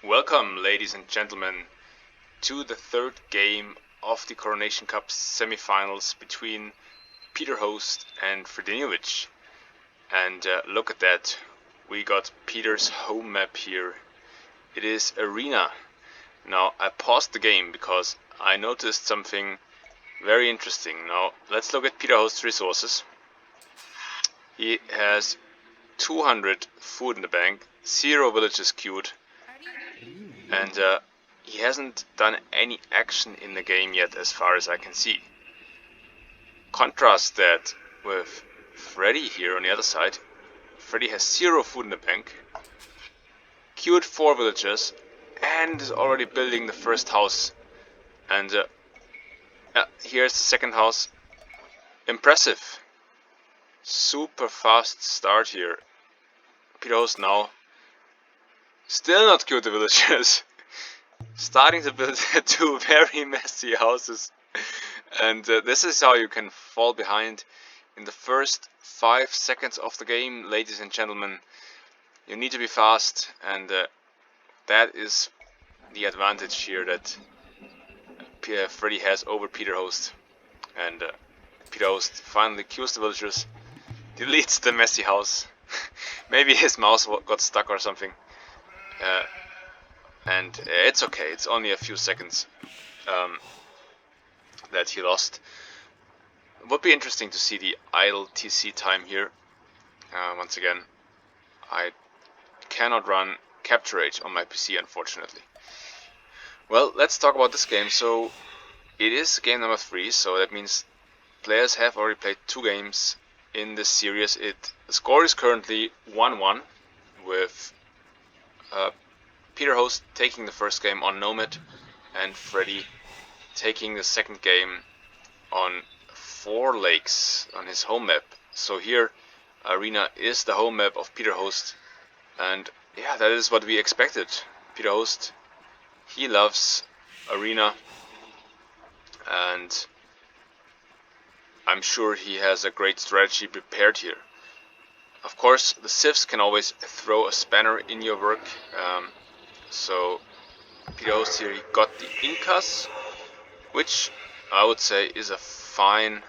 Welcome, ladies and gentlemen, to the third game of the Coronation Cup semifinals between Peter Host and Fredinhiovic. And look at that, we got Peter's home map here. It is Arena. Now, I paused the game because I noticed something very interesting. Now, let's look at Peter Host's resources. He has 200 food in the bank, 0 villages queued, and he hasn't done any action in the game yet as far as I can see. Contrast that with Freddy here on the other side. Freddy has 0 food in the bank, queued 4 villagers, and is already building the first house. And here's the second house. Impressive. Super fast start here. Peter Host now still not queued the villagers. Starting to build 2 very messy houses. And this is how you can fall behind in the first 5 seconds of the game, ladies and gentlemen. You need to be fast, and that is the advantage here that Freddy has over Peter Host. And Peter Host finally queues the villagers, deletes the messy house. Maybe his mouse got stuck or something. And it's okay, it's only a few seconds that he lost. It would be interesting to see the idle TC time here. Once again, I cannot run Capture Age on my PC, unfortunately. Well, let's talk about this game. So, it is game number 3, so that means players have already played 2 games in this series. The score is currently 1-1, with Peter Host taking the first game on Nomad, and Freddy taking the second game on 4 Lakes on his home map. So here, Arena is the home map of Peter Host, and yeah, that is what we expected. Peter Host, he loves Arena, and I'm sure he has a great strategy prepared here. Of course, the Sivs can always throw a spanner in your work, so Peter Host here, he got the Incas, which I would say is a fine...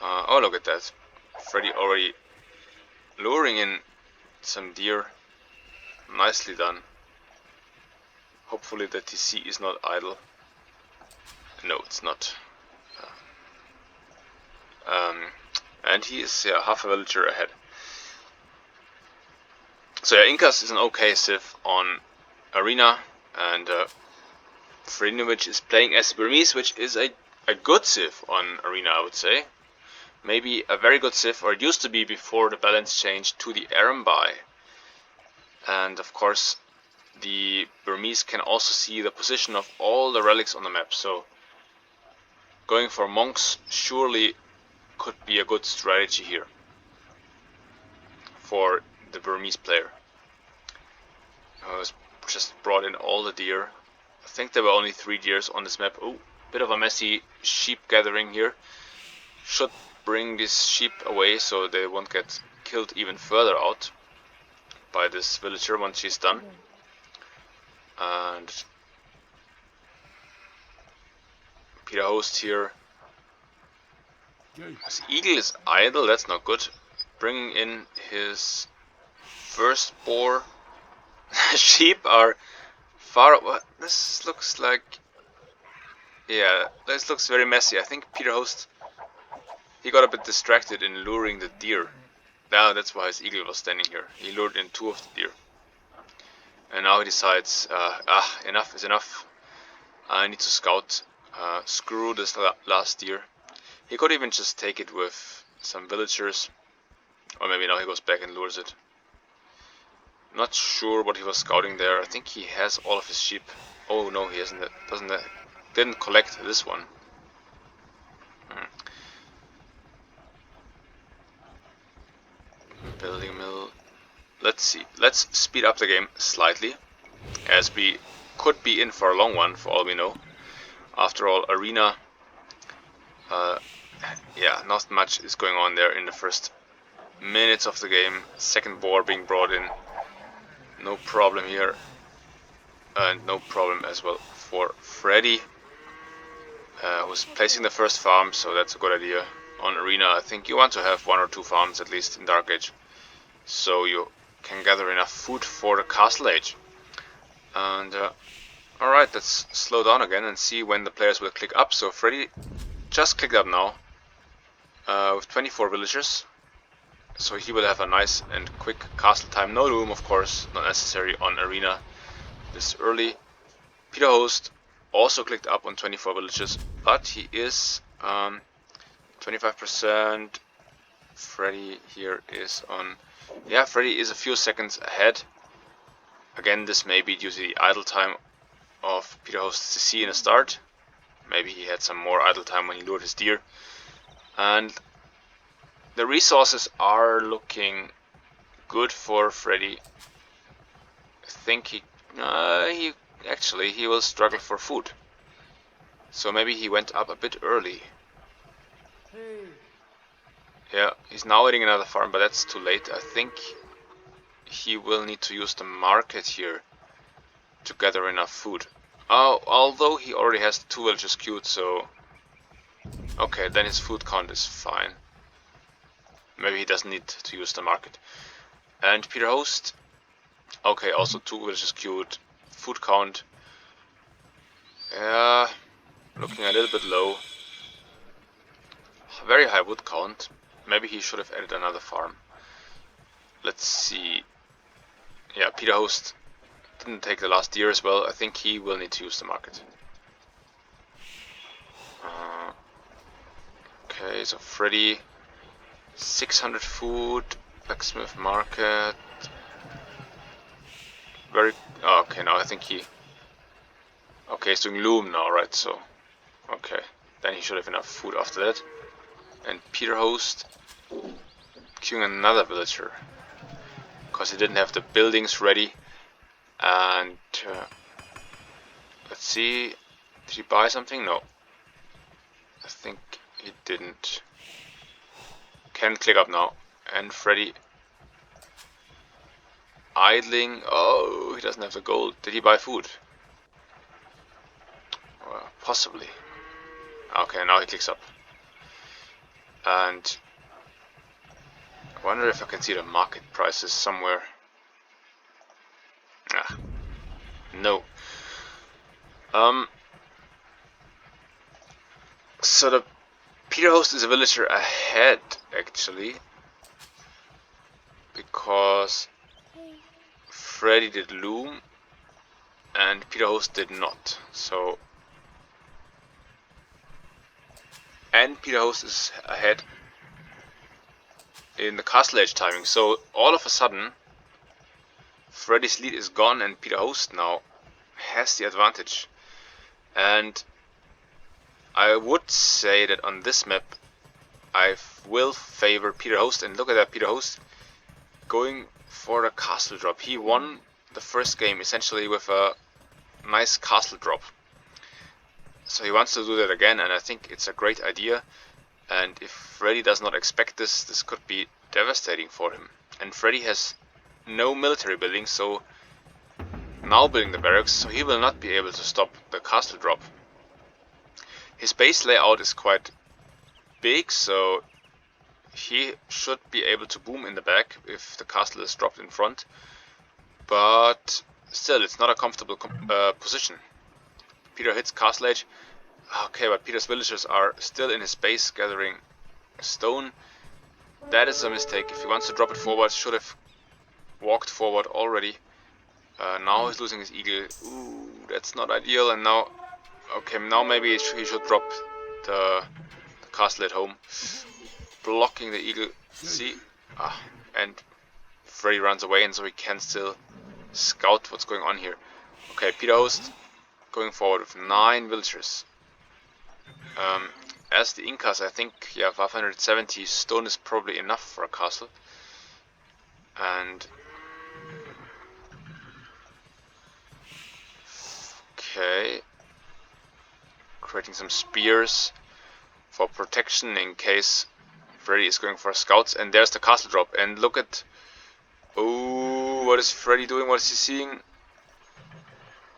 oh, look at that. Freddy already luring in some deer. Nicely done. Hopefully the TC is not idle. No, it's not. And he is half a villager ahead. So yeah, Incas is an okay Civ on Arena, and Fredinhiovic is playing as Burmese, which is a good Civ on Arena, I would say. Maybe a very good Civ, or it used to be before the balance changed to the Arambai. And of course, the Burmese can also see the position of all the relics on the map, so going for monks surely could be a good strategy here for the Burmese player. Just brought in all the deer. I think there were only 3 deers on this map. Oh, bit of a messy sheep gathering here. Should bring these sheep away so they won't get killed even further out by this villager once she's done. And Peter Host here. His eagle is idle, that's not good. Bringing in his first boar. Sheep are far away. This looks like... yeah, this looks very messy. I think Peter Host, he got a bit distracted in luring the deer. Now that's why his eagle was standing here. He lured in 2 of the deer. And now he decides, enough is enough. I need to scout. Screw this last deer. He could even just take it with some villagers. Or maybe now he goes back and lures it. Not sure what he was scouting there. I think he has all of his sheep. Oh no, he hasn't. Didn't collect this one. Building a mill. Let's see. Let's speed up the game slightly, as we could be in for a long one, for all we know. After all, Arena, yeah, not much is going on there in the first minutes of the game. Second boar being brought in, no problem here. And no problem as well for Freddy, who's placing the first farm, so that's a good idea. On Arena, I think you want to have 1 or 2 farms at least in Dark Age, so you can gather enough food for the Castle Age. And alright, let's slow down again and see when the players will click up. So Freddy just clicked up now with 24 villagers. So he will have a nice and quick castle time. No loom, of course, not necessary on Arena this early. Peter Host also clicked up on 24 villages, but he is 25%. Freddy here is on... Yeah, Freddy is a few seconds ahead. Again, this may be due to the idle time of Peter Host's CC in the start. Maybe he had some more idle time when he lured his deer. And the resources are looking good for Freddy. I think he will struggle for food. So maybe he went up a bit early. Yeah, he's now eating another farm, but that's too late. I think he will need to use the market here to gather enough food. Although he already has 2 villages queued, so... Okay, then his food count is fine. Maybe he doesn't need to use the market. And Peter Host... Okay, also 2 villages queued. Food count... Yeah... Looking a little bit low. Very high wood count. Maybe he should have added another farm. Let's see. Yeah, Peter Host didn't take the last deer as well. I think he will need to use the market. Okay, so Freddy, 600 food, blacksmith market. Very... Oh, okay, now I think he... Okay, he's doing loom now, right? So, okay, then he should have enough food after that. And Peter Host queuing another villager because he didn't have the buildings ready. And let's see, did he buy something? No, I think he didn't. Can click up now. And Freddy idling. Oh, he doesn't have the gold. Did he buy food? Well, possibly. Okay, now he clicks up. And I wonder if I can see the market prices somewhere. Ah, no. So the Peter Host is a villager ahead, actually, because Freddy did loom and Peter Host did not. So, and Peter Host is ahead in the Castle Age timing. So all of a sudden, Freddy's lead is gone and Peter Host now has the advantage. And I would say that on this map I will favor Peter Host. And look at that, Peter Host going for the castle drop. He won the first game essentially with a nice castle drop. So he wants to do that again, and I think it's a great idea. And if Freddy does not expect this, this could be devastating for him. And Freddy has no military building, so now building the barracks, so he will not be able to stop the castle drop. His base layout is quite big, so he should be able to boom in the back if the castle is dropped in front. But still, it's not a comfortable position. Peter hits Castle Age. Okay, but Peter's villagers are still in his base gathering stone. That is a mistake. If he wants to drop it forward, should have walked forward already. Now he's losing his eagle. Ooh, that's not ideal. And now, okay, now maybe he should drop the castle at home. Blocking the eagle. See? And Freddy runs away, and so he can still scout what's going on here. Okay, Peter Host going forward with 9 villagers. As the Incas, I think, yeah, 570 stone is probably enough for a castle. And okay, creating some spears for protection in case Freddy is going for scouts. And there's the castle drop. And look at, oh, what is Freddy doing? What is he seeing?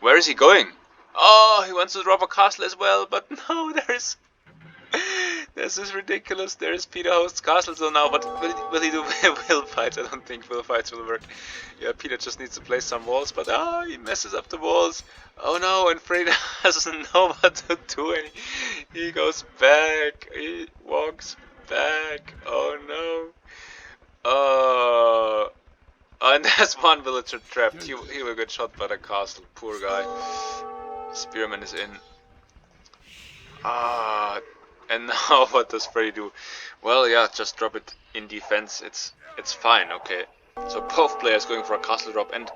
Where is he going? Oh, he wants to drop a castle as well, but no, there's this is ridiculous. There's Peter Host's castle still now, but will he do will fights? I don't think will fights will work. Yeah, Peter just needs to place some walls, but he messes up the walls. Oh no, and Freddy doesn't know what to do, and he goes back. He walks back. Oh no. And there's one villager trapped. He will get shot by the castle. Poor guy. Spearman is in. And now what does Freddy do? Well, yeah, just drop it in defense. It's fine. Okay. So both players going for a castle drop, and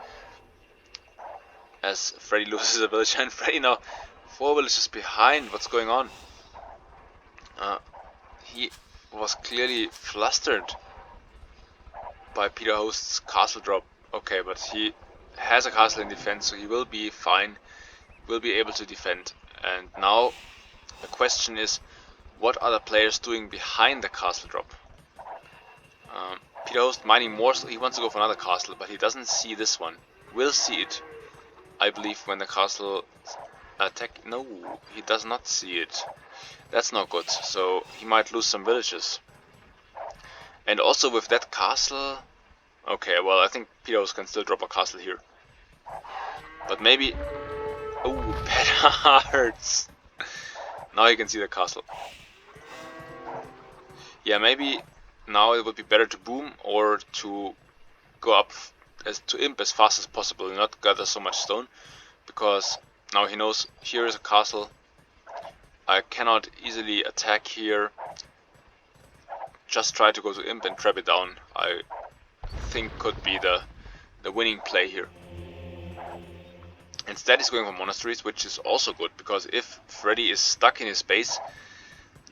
as Freddy loses a village, and Freddy now 4 villages behind. What's going on? He was clearly flustered by Peter Host's castle drop. Okay, but he has a castle in defense, so he will be fine. Will be able to defend. And now the question is, what are the players doing behind the castle drop? Peter Host mining more, so he wants to go for another castle, but he doesn't see this one. Will see it, I believe, when the castle attack. No, he does not see it. That's not good. So he might lose some villages. And also with that castle. Okay, well, I think Peter Host can still drop a castle here. But maybe. Oh, petards! Now you can see the castle. Yeah, maybe now it would be better to boom or to go up to imp as fast as possible and not gather so much stone, because now he knows here is a castle. I cannot easily attack here. Just try to go to imp and trap it down. I think could be the winning play here. Instead he's going for monasteries, which is also good, because if Freddy is stuck in his base,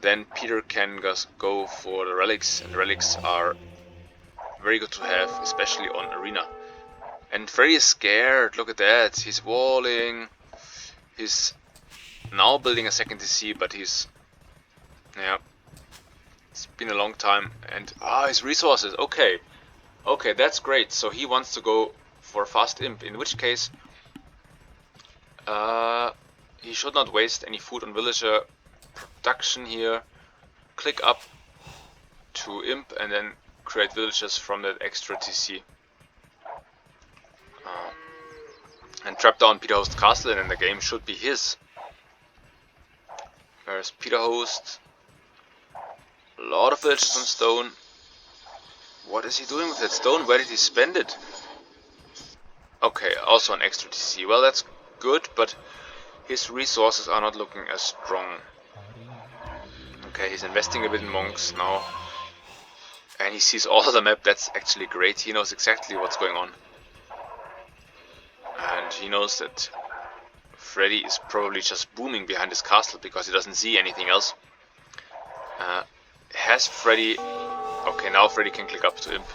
then Peter can just go for the relics, and relics are very good to have, especially on arena. And Freddy is scared, look at that, he's walling, he's now building a second TC, but he's, yeah, it's been a long time, and his resources, okay, that's great. So he wants to go for fast imp, in which case he should not waste any food on villager production here. Click up to imp and then create villages from that extra TC. And trap down Peter Host's castle, and then the game should be his. There's Peter Host. A lot of villages on stone. What is he doing with that stone? Where did he spend it? Okay, also an extra TC. Well, that's good, but his resources are not looking as strong. Okay, he's investing a bit in monks now. And he sees all of the map. That's actually great. He knows exactly what's going on. And he knows that Freddy is probably just booming behind his castle because he doesn't see anything else. Has Freddy... Okay, now Freddy can click up to imp.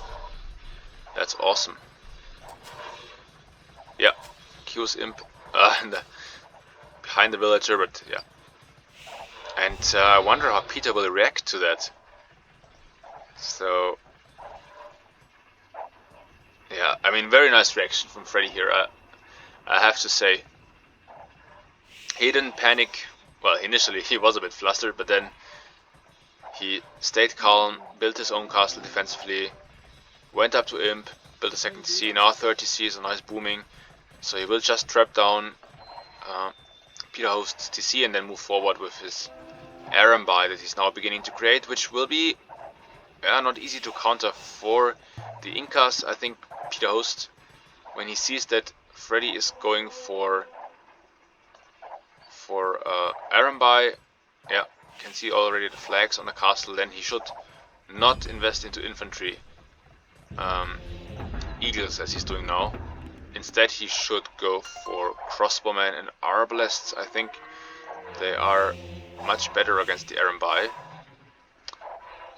That's awesome. Yeah, Q's imp behind the villager, but yeah. And I wonder how Peter will react to that. So... yeah, I mean, very nice reaction from Freddy here, I have to say. He didn't panic. Well, initially he was a bit flustered, but then he stayed calm, built his own castle defensively, went up to imp, built a second TC, now third TC, so now he's booming. So he will just trap down Peter Host's TC and then move forward with his Arambai that he's now beginning to create, which will be not easy to counter for the Incas. I think Peter Host, when he sees that Freddy is going for Arambai, yeah, can see already the flags on the castle, then he should not invest into infantry eagles as he's doing now. Instead he should go for crossbowmen and arbalests. I think they are much better against the Arambai.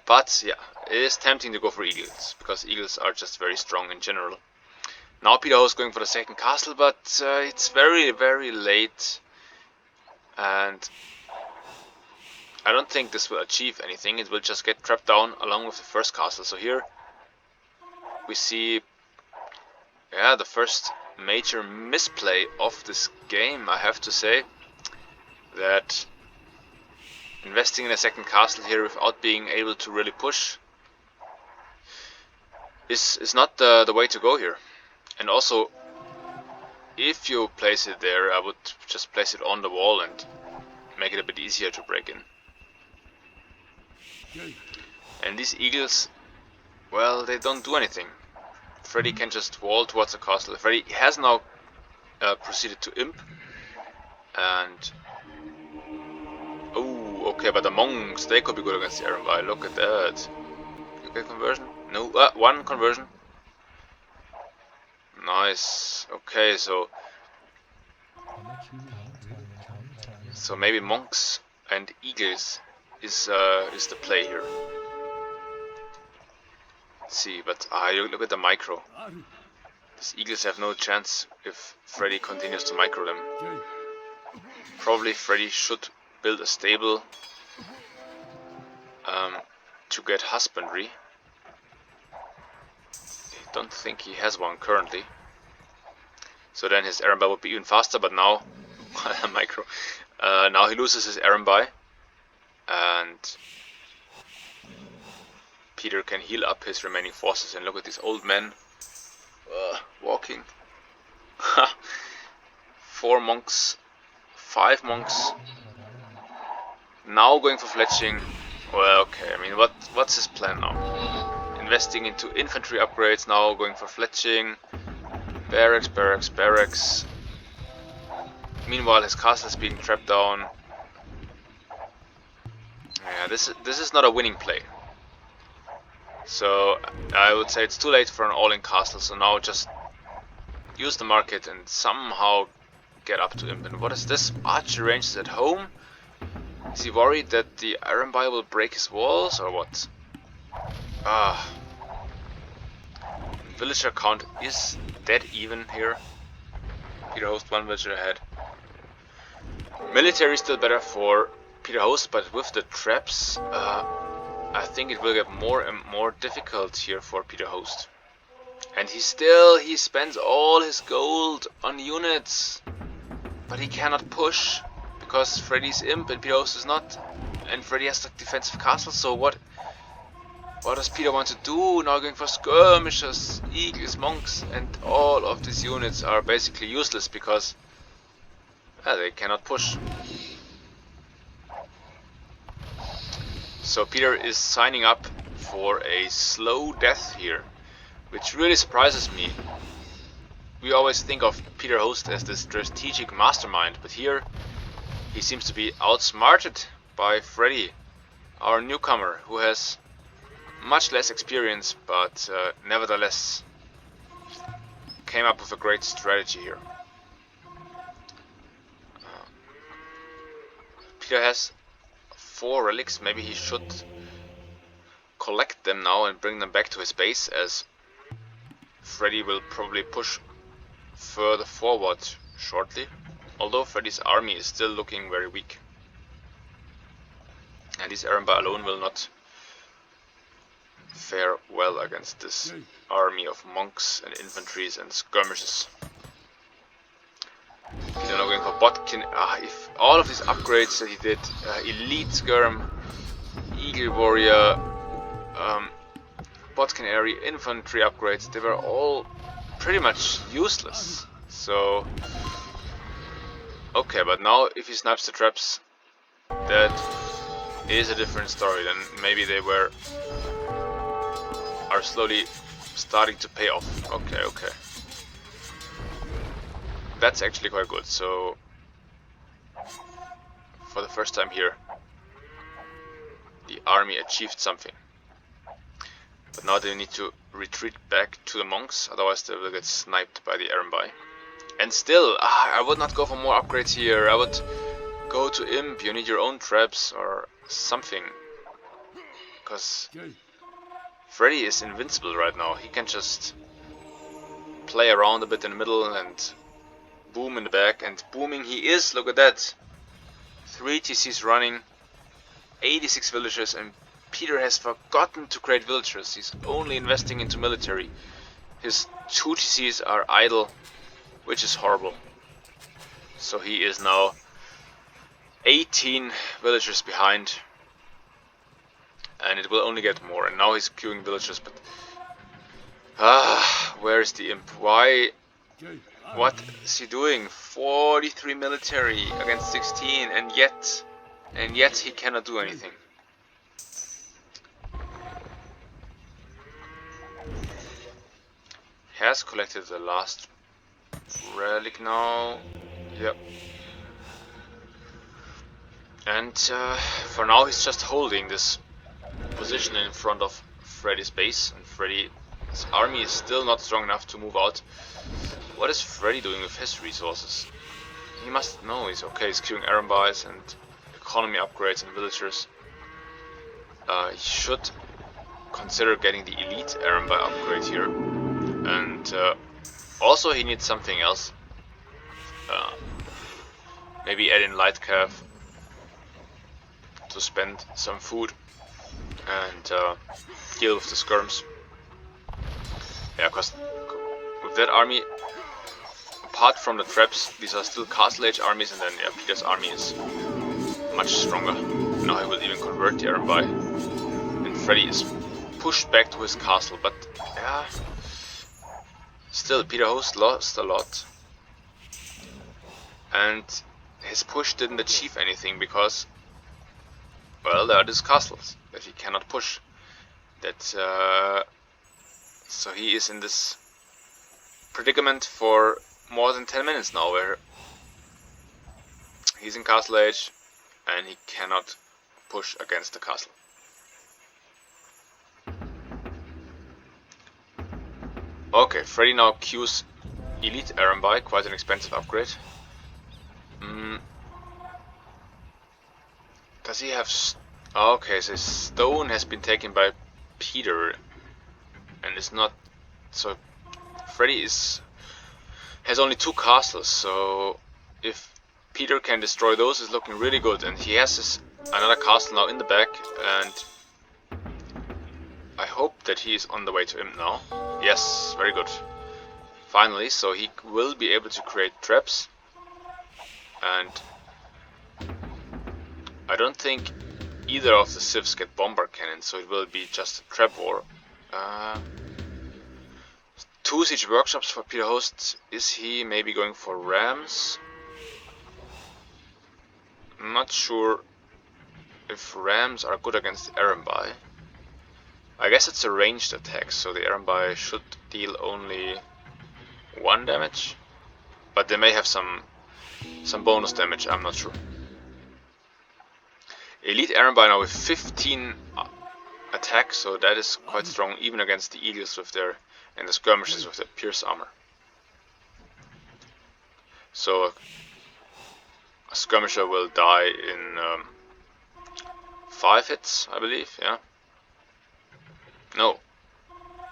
But yeah, it is tempting to go for eagles, because eagles are just very strong in general. Now Peter Host going for the second castle, but it's very, very late. And I don't think this will achieve anything. It will just get trapped down along with the first castle. So here we see Yeah, the first major misplay of this game, I have to say. That investing in a second castle here without being able to really push is not the way to go here. And also, if you place it there, I would just place it on the wall and make it a bit easier to break in. And these eagles, well, they don't do anything. Freddy can just wall towards the castle. Freddy has now proceeded to imp. And oh, okay, but the monks, they could be good against the Iron. Look at that. You get conversion? No, one conversion. Nice. Okay, so maybe monks and eagles is the play here. Let's see, but you look at the micro. These eagles have no chance if Freddy continues to micro them. Probably Freddy should build a stable to get husbandry. I don't think he has one currently. So then his Iron would be even faster, but now micro. Now he loses his Iron, and Peter can heal up his remaining forces. And look at these old men walking. 4 monks, 5 monks. Now going for fletching. Well, okay. I mean, what's his plan now? Investing into infantry upgrades. Now going for fletching. Barracks, barracks, barracks. Meanwhile, his castle is being trapped down. Yeah, this is not a winning play. So I would say it's too late for an all-in castle. So now just use the market and somehow get up to imp. And what is this? Archer range is at home. Is he worried that the Iron will break his walls or what? Villager count is dead even here. Peter Host 1 villager ahead. Military is still better for Peter Host, but with the traps, I think it will get more and more difficult here for Peter Host. And he spends all his gold on units, but he cannot push because Freddy's imp and Peter Host is not, and Freddy has the defensive castle. So what does Peter want to do? Now going for skirmishers, eagles, monks, and all of these units are basically useless because they cannot push. So Peter is signing up for a slow death here, which really surprises me. We always think of Peter Host as the strategic mastermind, but here he seems to be outsmarted by Freddy, our newcomer, who has much less experience, but nevertheless came up with a great strategy here. Peter has 4 relics. Maybe he should collect them now and bring them back to his base, as Freddy will probably push further forward shortly, although Freddy's army is still looking very weak. And his Iron alone will not fare well against this army of monks and infantries and skirmishes. He's now going for Botkin. If all of these upgrades that he did, Elite Skirm, Eagle Warrior, Botkin area, infantry upgrades, they were all pretty much useless. So, okay, but now if he snaps the traps, that is a different story. Then maybe they are slowly starting to pay off. Okay. That's actually quite good. So for the first time here, the army achieved something. But now they need to retreat back to the monks, otherwise they will get sniped by the Iron. And still, I would not go for more upgrades here. I would go to Imp. You need your own traps or something, because Freddy is invincible right now. He can just play around a bit in the middle and boom in the back, and booming he is. Look at that. 3 TCs running, 86 villagers, and Peter has forgotten to create villagers. He's only investing into military. His 2 TCs are idle, which is horrible. So he is now 18 villagers behind. And it will only get more. And now he's queuing villagers, but... where is the imp? Why? What is he doing? 43 military against 16, and yet he cannot do anything. Has collected the last relic now. Yep. And for now he's just holding this position in front of Freddy's base, and Freddy's army is still not strong enough to move out. What is Freddy doing with his resources? He must know he's okay. He's queuing Aram buys and economy upgrades and villagers. He should consider getting the elite Aram buy upgrade here, and also he needs something else. Maybe add in light cav to spend some food and deal with the skirms. Yeah, because with that army, apart from the traps, these are still castle age armies, and then yeah, Peter's army is much stronger. Now he will even convert the Aram buy, and Freddy is pushed back to his castle, but yeah, still Peter Host lost a lot, and his push didn't achieve anything because, well, there are these castles that he cannot push. That so he is in this predicament for more than 10 minutes now, where he's in castle age and he cannot push against the castle. Okay, Freddy now queues elite Aram buy, quite an expensive upgrade. Does he have... okay, so stone has been taken by Peter and is not... so Freddy has only 2 castles, so if Peter can destroy those, it's looking really good. And he has another castle now in the back, and I hope that he is on the way to him now. Yes, very good. Finally, so he will be able to create traps, and I don't think either of the civs get bomber cannons, so it will be just a trap war. 2 siege workshops for Peter Host. Is he maybe going for rams? I'm not sure if rams are good against the Aram buy. I guess it's a ranged attack, so the Aram buy should deal only 1 damage, but they may have some bonus damage, I'm not sure. Elite Aram buy now with 15 attack, so that is quite strong even against the Eagles with their, and the skirmishers with their pierce armor. So a skirmisher will die in 5 hits, I believe, yeah? No.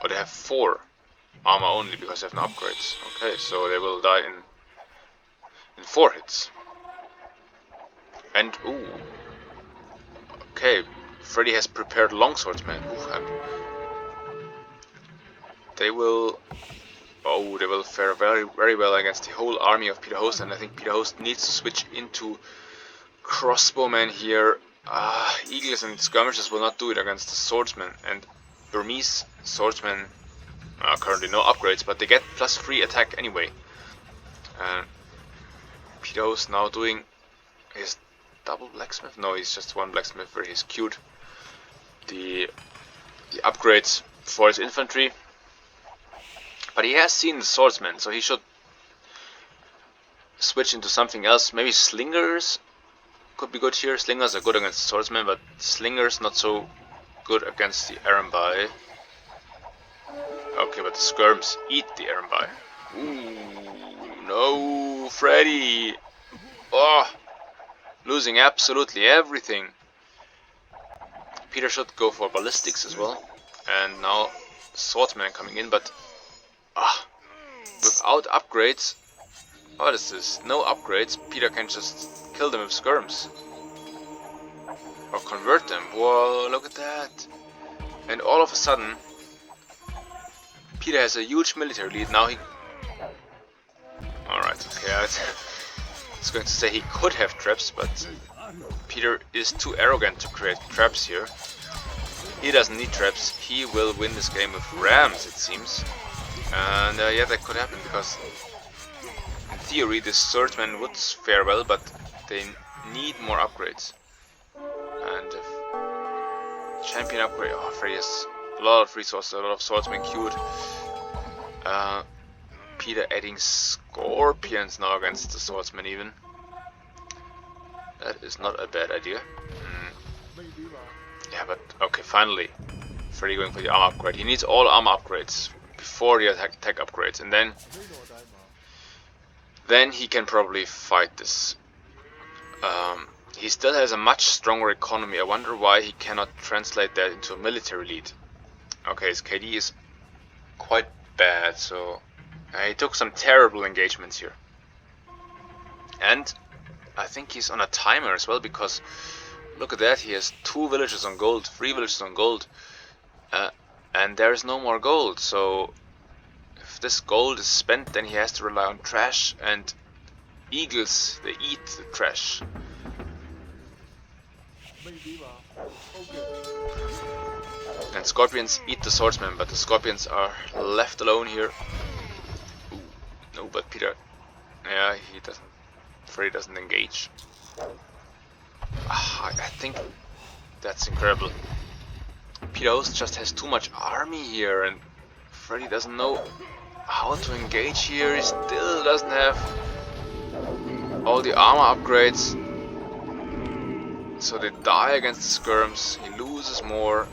Oh, they have 4 armor only because they have no upgrades. Okay, so they will die in 4 hits. And, ooh. Okay, Freddy has prepared longswordsmen. They will fare very, very well against the whole army of Peter Host, and I think Peter Host needs to switch into crossbowmen here. Eagles and skirmishers will not do it against the swordsmen, and Burmese swordsmen currently no upgrades, but they get +3 attack anyway. Peter Host now doing his double blacksmith? No, he's just 1 blacksmith where he's queued the upgrades for his infantry. But he has seen the swordsman, so he should switch into something else. Maybe slingers could be good here. Slingers are good against swordsmen, but slingers not so good against the Aram buy. Okay, but the skirms eat the Aram buy. Ooh, no, Freddy! Oh, losing absolutely everything. Peter should go for ballistics as well. And now swordsman coming in, but without upgrades, what is this? No upgrades, Peter can just kill them with skirms. Or convert them. Whoa, look at that. And all of a sudden, Peter has a huge military lead. Now he... Alright, okay. I was going to say he could have traps, but Peter is too arrogant to create traps here. He doesn't need traps. He will win this game with rams, it seems. And yeah, that could happen, because in theory this swordsman would fare well, but they need more upgrades. And champion upgrade, oh, Freddy has a lot of resources, a lot of swordsmen queued. Peter adding scorpions now against the swordsman even. That is not a bad idea. Yeah, but okay, finally Freddy going for the armor upgrade. He needs all armor upgrades before the attack upgrades, and then he can probably fight this. He still has a much stronger economy. I wonder why he cannot translate that into a military lead. Okay, his KD is quite bad, so he took some terrible engagements here. And I think he's on a timer as well, because look at that, he has 2 villages on gold, 3 villages on gold, and there is no more gold. So if this gold is spent, then he has to rely on trash, and eagles, they eat the trash. And scorpions eat the swordsman, but the scorpions are left alone here. Ooh, no, but Peter, yeah, he doesn't. Freddy doesn't engage. I think that's incredible. Peter Host just has too much army here, and Freddy doesn't know how to engage here. He still doesn't have all the armor upgrades, so they die against the skirms. He loses more,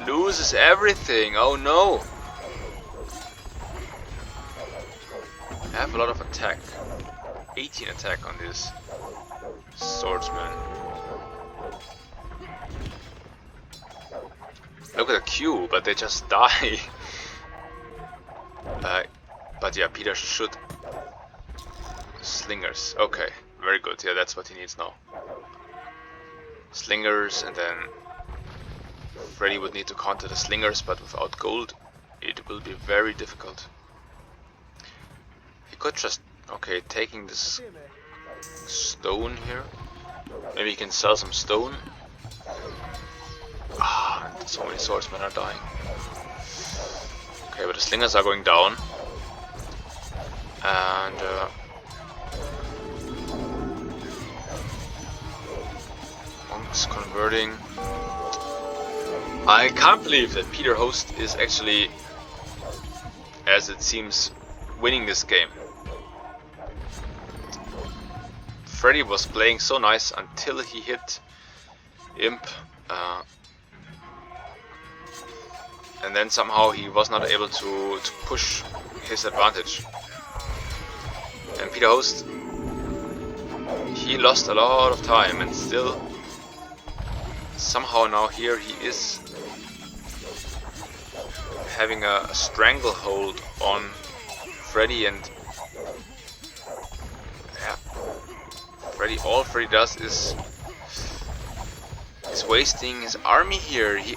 loses everything. Oh no! I have a lot of attack, 18 attack on this swordsman. Look at the queue, but they just die. But yeah, Peter should... Slingers, okay, very good, yeah, that's what he needs now. Slingers, and then Freddy would need to counter the slingers, but without gold it will be very difficult. He could just... okay, taking this stone here. Maybe he can sell some stone. Ah, so many swordsmen are dying. Okay, but the slingers are going down. And monks converting. I can't believe that Peter Host is actually, as it seems, winning this game. Freddy was playing so nice until he hit Imp, and then somehow he was not able to push his advantage. And Peter Host, he lost a lot of time, and still somehow now here he is having a stranglehold on Freddy, and yeah, Freddy, all Freddy does is wasting his army here. He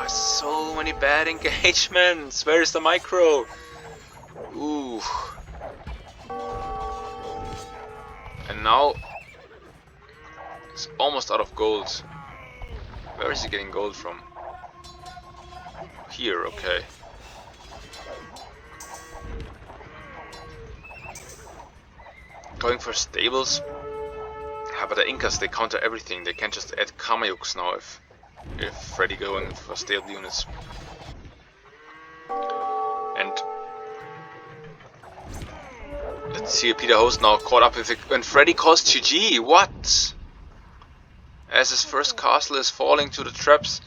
so many bad engagements. Where is the micro? Ooh. And now he's almost out of gold. Where is he getting gold from? Here, okay. Going for stables. Yeah, but the Incas, they counter everything. They can't just add Kamayuks now if Freddy going for stable units. And let's see, Peter Host now caught up with it, and Freddy calls GG. What? As his first castle is falling to the traps,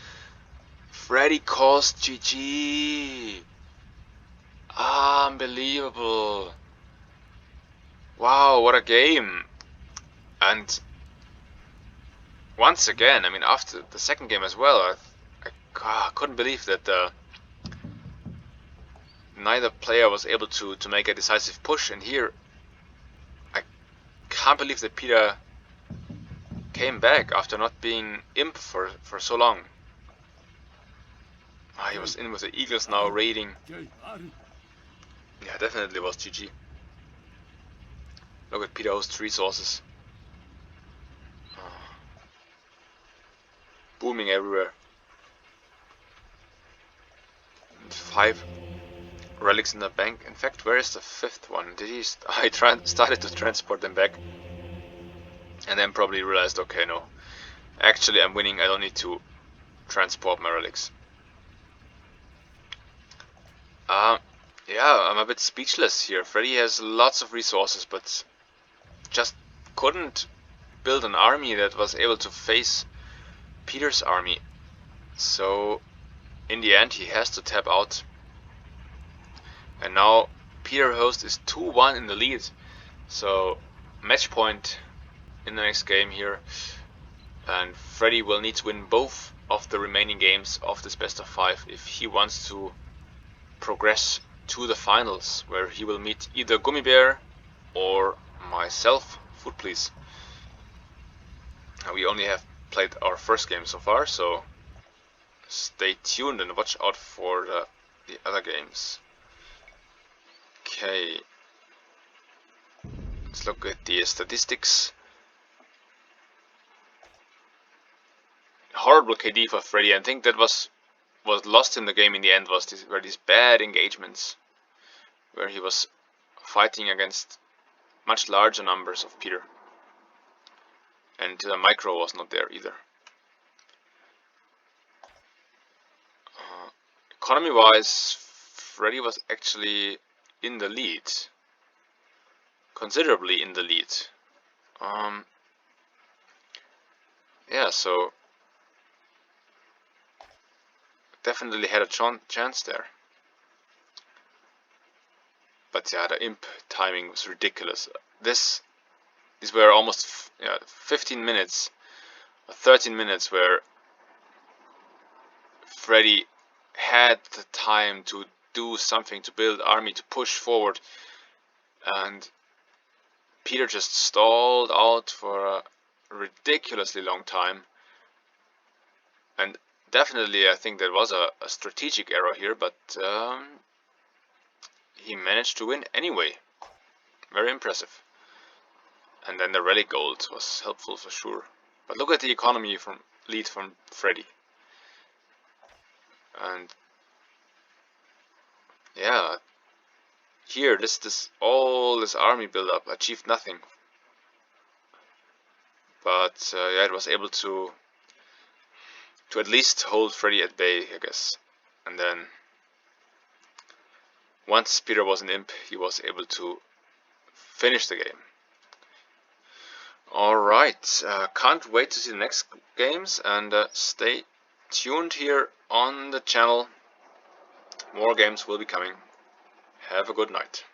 Freddy calls GG. Unbelievable. Wow, what a game. And once again, I mean, after the second game as well, I couldn't believe that neither player was able to make a decisive push. And here, I can't believe that Peter came back after not being imp for so long. He was in with the Eagles now, raiding. Yeah, definitely was GG. Look at Peter host's resources. Booming everywhere. And 5 relics in the bank. In fact, where is the 5th one? Did he? I started to transport them back, and then probably realized, okay, no, actually I'm winning. I don't need to transport my relics. Yeah, I'm a bit speechless here. Freddy has lots of resources, but just couldn't build an army that was able to face Peter's army. So in the end, he has to tap out. And now Peter Host is 2-1 in the lead. So match point in the next game here. And Freddy will need to win both of the remaining games of this best of 5 if he wants to progress to the finals, where he will meet either Gummy Bear or myself. Food please. We only have played our first game so far, so stay tuned and watch out for the other games. Okay, let's look at the statistics. Horrible KD for Freddy. I think that was lost in the game in the end were these bad engagements where he was fighting against much larger numbers of Peter, and the micro was not there either. Economy wise, Freddy was actually in the lead, considerably in the lead. Yeah, so definitely had a chance there. But yeah, the imp timing was ridiculous. These were almost 15 minutes, or 13 minutes where Freddy had the time to do something, to build army, to push forward, and Peter just stalled out for a ridiculously long time. And definitely I think that was a strategic error here, but he managed to win anyway. Very impressive. And then the relic gold was helpful for sure. But look at the economy lead from Freddy. And yeah, here all this army build up achieved nothing. But yeah, it was able to at least hold Freddy at bay, I guess. And then once Peter was an imp, he was able to finish the game. Alright, can't wait to see the next games, and stay tuned here on the channel. More games will be coming. Have a good night.